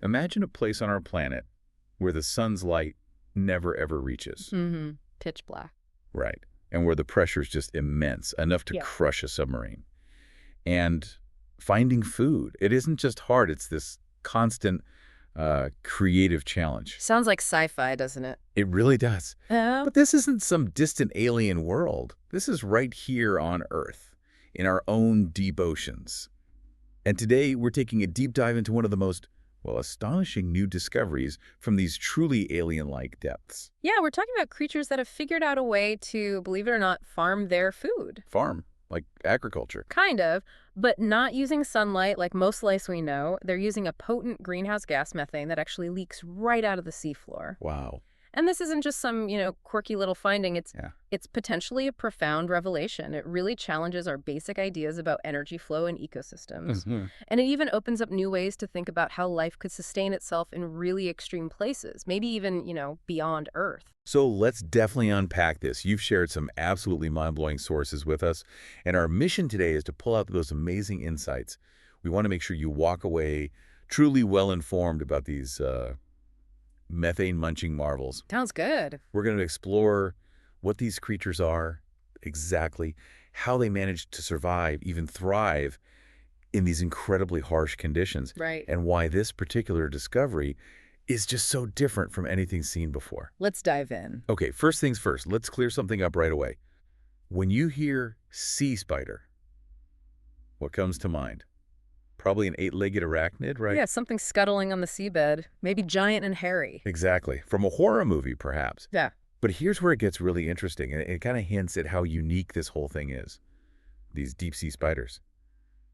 Imagine a place on our planet where the sun's light never ever reaches. Mm-hmm. Pitch black. Right. And where the pressure is just immense, enough to Yeah. crush a submarine. And finding food, it isn't just hard, it's this constant creative challenge. Sounds like sci-fi, doesn't it? It really does. Oh. But this isn't some distant alien world. This is right here on Earth, in our own deep oceans. And today, we're taking a deep dive into one of the most, well, astonishing new discoveries from these truly alien-like depths. Yeah, we're talking about creatures that have figured out a way to, believe it or not, farm their food. Farm, like agriculture. Kind of, but not using sunlight like most lice we know. They're using a potent greenhouse gas, methane, that actually leaks right out of the seafloor. Wow. And this isn't just some, quirky little finding. Yeah. It's potentially a profound revelation. It really challenges our basic ideas about energy flow and ecosystems. Mm-hmm. And it even opens up new ways to think about how life could sustain itself in really extreme places, maybe even, beyond Earth. So let's definitely unpack this. You've shared some absolutely mind-blowing sources with us, and our mission today is to pull out those amazing insights. We want to make sure you walk away truly well-informed about these methane-munching marvels. Sounds good. We're going to explore what these creatures are exactly, how they manage to survive, even thrive in these incredibly harsh conditions, Right. and why this particular discovery is just so different from anything seen before. Let's dive in. Okay, first things first, let's clear something up right away. When you hear sea spider, what comes to mind? Probably an 8-legged arachnid, right? Yeah, something scuttling on the seabed, maybe giant and hairy. Exactly. From a horror movie, perhaps. Yeah. But here's where it gets really interesting, and it kind of hints at how unique this whole thing is. These deep-sea spiders.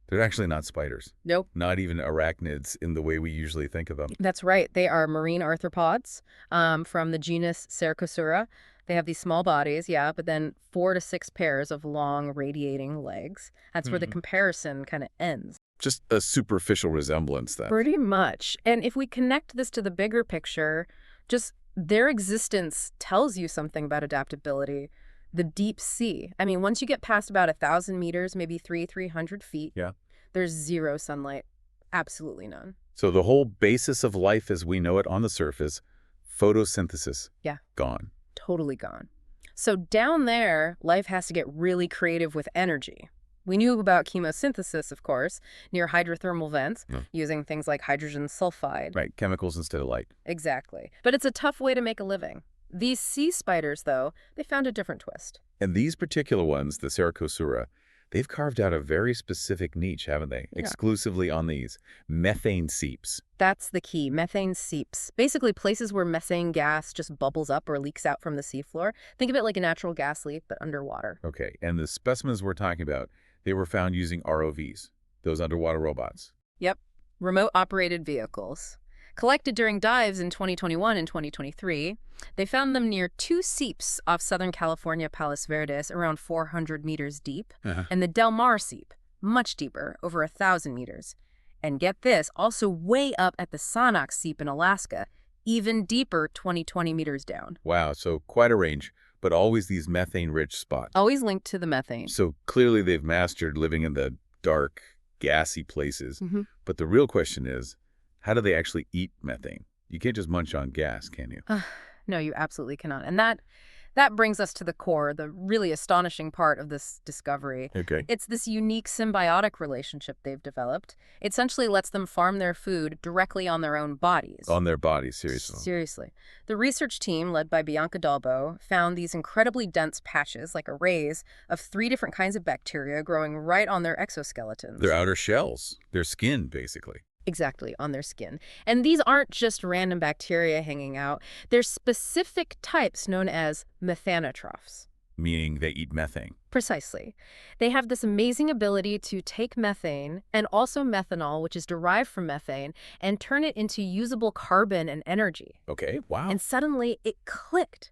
They're actually not spiders. Nope. Not even arachnids in the way we usually think of them. That's right. They are marine arthropods from the genus Cercospora. They have these small bodies, yeah, but then 4 to 6 pairs of long radiating legs. That's where the comparison kind of ends. Just a superficial resemblance, then. Pretty much. And if we connect this to the bigger picture, just their existence tells you something about adaptability. The deep sea. I mean, once you get past about 1,000 meters, maybe 300 feet, Yeah. there's zero sunlight. Absolutely none. So the whole basis of life as we know it on the surface, photosynthesis, Yeah. gone. Totally gone. So down there, life has to get really creative with energy. We knew about chemosynthesis, of course, near hydrothermal vents, using things like hydrogen sulfide. Right, chemicals instead of light. Exactly. But it's a tough way to make a living. These sea spiders, though, they found a different twist. And these particular ones, the Cercospora, they've carved out a very specific niche, haven't they? Yeah. Exclusively on these methane seeps. That's the key, methane seeps. Basically places where methane gas just bubbles up or leaks out from the seafloor. Think of it like a natural gas leak, but underwater. Okay, and the specimens we're talking about, they were found using ROVs, those underwater robots. Yep, remote-operated vehicles. Collected during dives in 2021 and 2023, they found them near 2 seeps off Southern California Palos Verdes, around 400 meters deep, and the Del Mar seep, much deeper, over 1,000 meters. And get this, also way up at the Sonox seep in Alaska, even deeper, 20 meters down. Wow, so quite a range, but always these methane-rich spots. Always linked to the methane. So clearly they've mastered living in the dark, gassy places. Mm-hmm. But the real question is, how do they actually eat methane? You can't just munch on gas, can you? No, you absolutely cannot. And that brings us to the core, the really astonishing part of this discovery. Okay. It's this unique symbiotic relationship they've developed. It essentially lets them farm their food directly on their own bodies. On their bodies, seriously. Seriously. The research team, led by Bianca Dalbo, found these incredibly dense patches, like arrays, of 3 different kinds of bacteria growing right on their exoskeletons. Their outer shells, their skin, basically. Exactly, on their skin. And these aren't just random bacteria hanging out. They're specific types known as methanotrophs. Meaning they eat methane. Precisely. They have this amazing ability to take methane and also methanol, which is derived from methane, and turn it into usable carbon and energy. Okay, wow. And suddenly it clicked.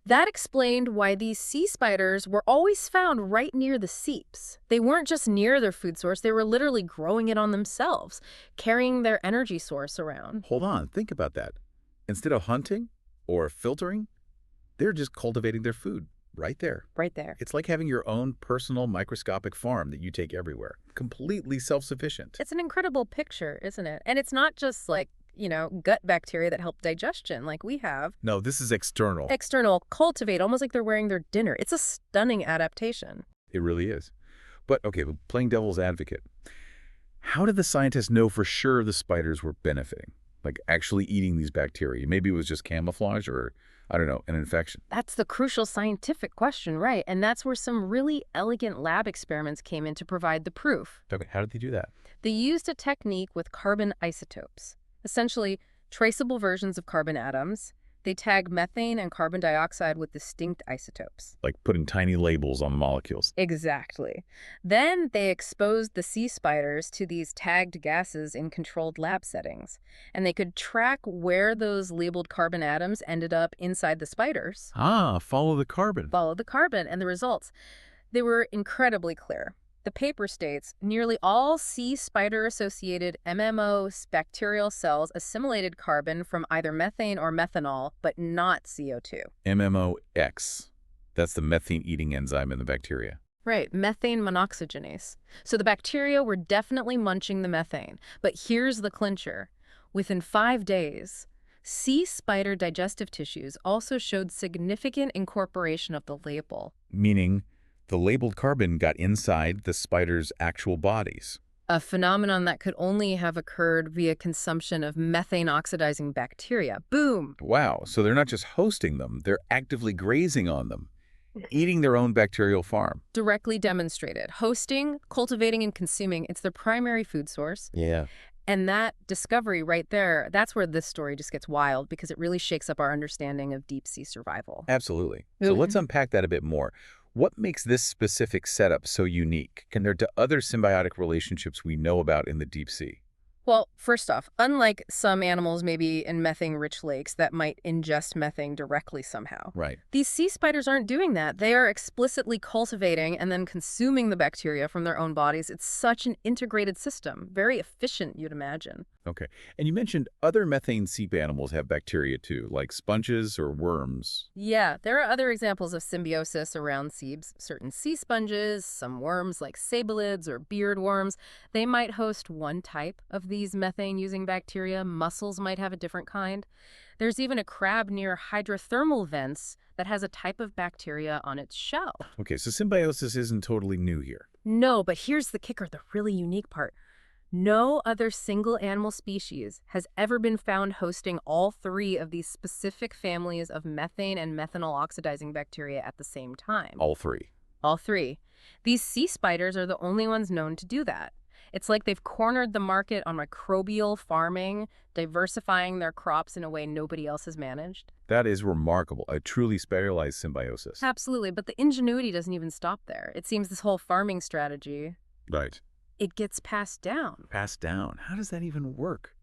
That explained why these sea spiders were always found right near the seeps. They weren't just near their food source, they were literally growing it on themselves, carrying their energy source around. Hold on, think about that. Instead of hunting or filtering, they're just cultivating their food right there. Right there. It's like having your own personal microscopic farm that you take everywhere. Completely self-sufficient. It's an incredible picture, isn't it? And it's not just like, gut bacteria that help digestion like we have. No, this is external. External, cultivate, almost like they're wearing their dinner. It's a stunning adaptation. It really is. But, okay, playing devil's advocate, how did the scientists know for sure the spiders were benefiting? Like actually eating these bacteria? Maybe it was just camouflage or, I don't know, an infection. That's the crucial scientific question, right? And that's where some really elegant lab experiments came in to provide the proof. Okay, how did they do that? They used a technique with carbon isotopes, essentially traceable versions of carbon atoms. They tag methane and carbon dioxide with distinct isotopes. Like putting tiny labels on the molecules. Exactly. Then they exposed the sea spiders to these tagged gases in controlled lab settings, and they could track where those labeled carbon atoms ended up inside the spiders. Ah, follow the carbon. Follow the carbon, and the results, they were incredibly clear. The paper states nearly all sea spider-associated MMO bacterial cells assimilated carbon from either methane or methanol, but not CO2. MMOX. That's the methane-eating enzyme in the bacteria. Right, methane monoxygenase. So the bacteria were definitely munching the methane. But here's the clincher. Within 5 days, sea spider digestive tissues also showed significant incorporation of the label. Meaning the labeled carbon got inside the spider's actual bodies. A phenomenon that could only have occurred via consumption of methane-oxidizing bacteria. Boom! Wow, so they're not just hosting them, they're actively grazing on them, eating their own bacterial farm. Directly demonstrated. Hosting, cultivating, and consuming, it's their primary food source. Yeah. And that discovery right there, that's where this story just gets wild because it really shakes up our understanding of deep-sea survival. Absolutely. So let's unpack that a bit more. What makes this specific setup so unique compared to other symbiotic relationships we know about in the deep sea? Well, first off, unlike some animals maybe in methane-rich lakes that might ingest methane directly somehow, Right. these sea spiders aren't doing that. They are explicitly cultivating and then consuming the bacteria from their own bodies. It's such an integrated system, very efficient, you'd imagine. Okay. And you mentioned other methane seep animals have bacteria too, like sponges or worms. Yeah, there are other examples of symbiosis around seeds. Certain sea sponges, some worms like sabalids or beard worms, they might host one type of these methane-using bacteria. Mussels might have a different kind. There's even a crab near hydrothermal vents that has a type of bacteria on its shell. Okay, so symbiosis isn't totally new here. No, but here's the kicker, the really unique part. No other single animal species has ever been found hosting all 3 of these specific families of methane and methanol oxidizing bacteria at the same time. All 3. All 3. These sea spiders are the only ones known to do that. It's like they've cornered the market on microbial farming, diversifying their crops in a way nobody else has managed. That is remarkable, a truly specialized symbiosis. Absolutely, but the ingenuity doesn't even stop there. It seems this whole farming strategy, Right. it gets passed down. Passed down. How does that even work?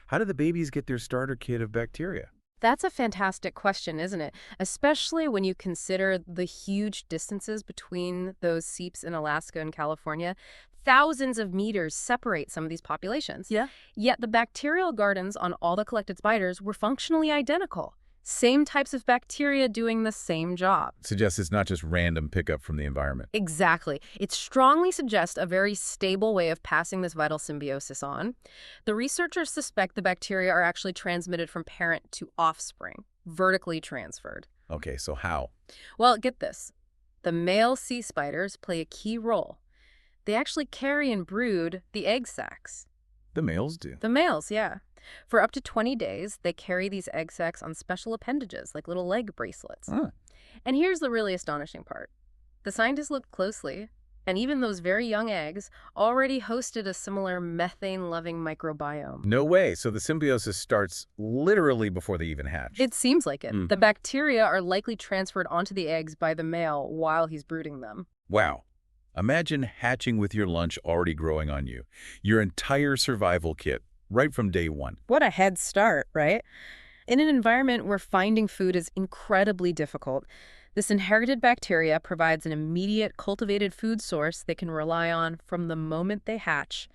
How do the babies get their starter kit of bacteria? That's a fantastic question, isn't it? Especially when you consider the huge distances between those seeps in Alaska and California. Thousands of meters separate some of these populations. Yeah. Yet the bacterial gardens on all the collected spiders were functionally identical. Same types of bacteria doing the same job. Suggests it's not just random pickup from the environment. Exactly. It strongly suggests a very stable way of passing this vital symbiosis on. The researchers suspect the bacteria are actually transmitted from parent to offspring, vertically transferred. Okay, so how? Well, get this. The male sea spiders play a key role. They actually carry and brood the egg sacs. The males do. The males, yeah. For up to 20 days, they carry these egg sacs on special appendages, like little leg bracelets. Ah. And here's the really astonishing part. The scientists looked closely, and even those very young eggs already hosted a similar methane-loving microbiome. No way. So the symbiosis starts literally before they even hatch. It seems like it. The bacteria are likely transferred onto the eggs by the male while he's brooding them. Wow. Imagine hatching with your lunch already growing on you. Your entire survival kit, right from day one. What a head start, right? In an environment where finding food is incredibly difficult, this inherited bacteria provides an immediate cultivated food source they can rely on from the moment they hatch,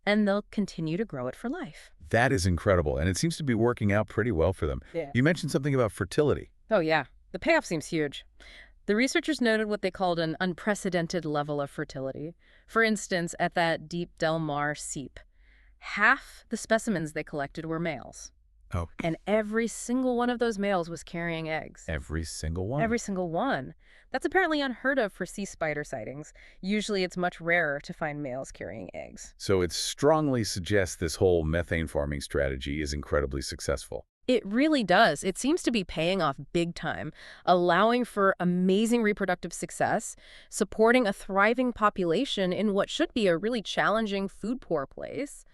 and they'll continue to grow it for life. That is incredible, and it seems to be working out pretty well for them. Yeah. You mentioned something about fertility. Oh, yeah. The payoff seems huge. The researchers noted what they called an unprecedented level of fertility. For instance, at that deep Del Mar seep, Half the specimens they collected were males, Oh, and every single one of those males was carrying eggs. every single one. Every single one. That's apparently unheard of for sea spider sightings. Usually it's much rarer to find males carrying eggs. So it strongly suggests this whole methane farming strategy is incredibly successful. It really does. It seems to be paying off big time, allowing for amazing reproductive success, supporting a thriving population in what should be a really challenging food-poor place.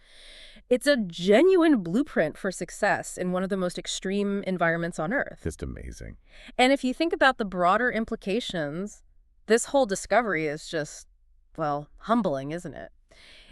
It's a genuine blueprint for success in one of the most extreme environments on Earth. Just amazing. And if you think about the broader implications, this whole discovery is just, well, humbling, isn't it?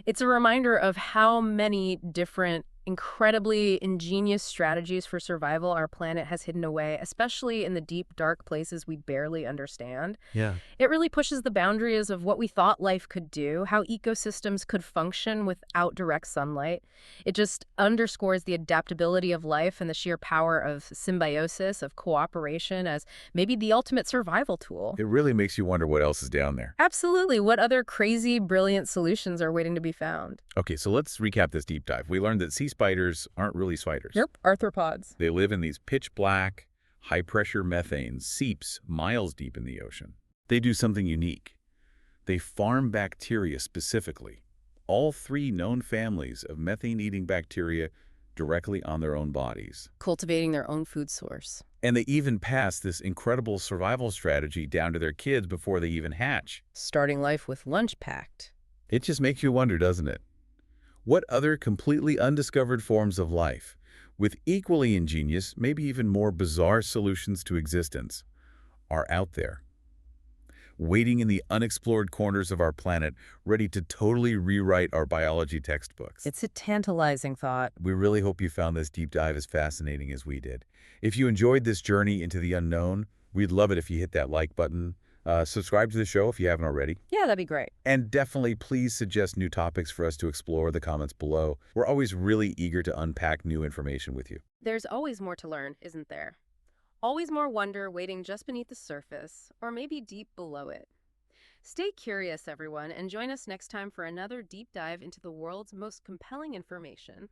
It's a reminder of how many different, incredibly ingenious strategies for survival our planet has hidden away, especially in the deep, dark places we barely understand. Yeah. It really pushes the boundaries of what we thought life could do, how ecosystems could function without direct sunlight. It just underscores the adaptability of life and the sheer power of symbiosis, of cooperation as maybe the ultimate survival tool. It really makes you wonder what else is down there. Absolutely. What other crazy, brilliant solutions are waiting to be found? Okay, so let's recap this deep dive. We learned that sea spiders aren't really spiders. Nope, arthropods. They live in these pitch black, high-pressure methane seeps miles deep in the ocean. They do something unique. They farm bacteria specifically, all 3 known families of methane-eating bacteria directly on their own bodies. Cultivating their own food source. And they even pass this incredible survival strategy down to their kids before they even hatch. Starting life with lunch packed. It just makes you wonder, doesn't it? What other completely undiscovered forms of life, with equally ingenious, maybe even more bizarre solutions to existence, are out there, waiting in the unexplored corners of our planet, ready to totally rewrite our biology textbooks? It's a tantalizing thought. We really hope you found this deep dive as fascinating as we did. If you enjoyed this journey into the unknown, we'd love it if you hit that like button. Subscribe to the show if you haven't already. Yeah, that'd be great. And definitely please suggest new topics for us to explore in the comments below. We're always really eager to unpack new information with you. There's always more to learn, isn't there? Always more wonder waiting just beneath the surface, or maybe deep below it. Stay curious, everyone, and join us next time for another deep dive into the world's most compelling information.